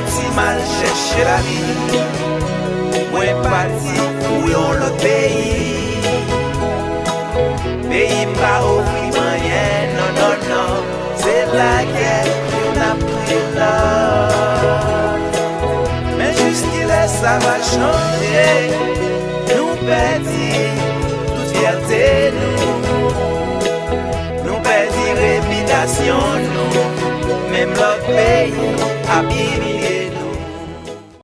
sorti mal chercher la vie. Moi parti pour un autre pays. Pays pas offrir rien, non, non, non. C'est la guerre qu'on a pris là. Mais jusqu'il est, ça va changer. Nous perdons toute fierté, nous perdons réputation, nous. Même l'autre pays a humilié.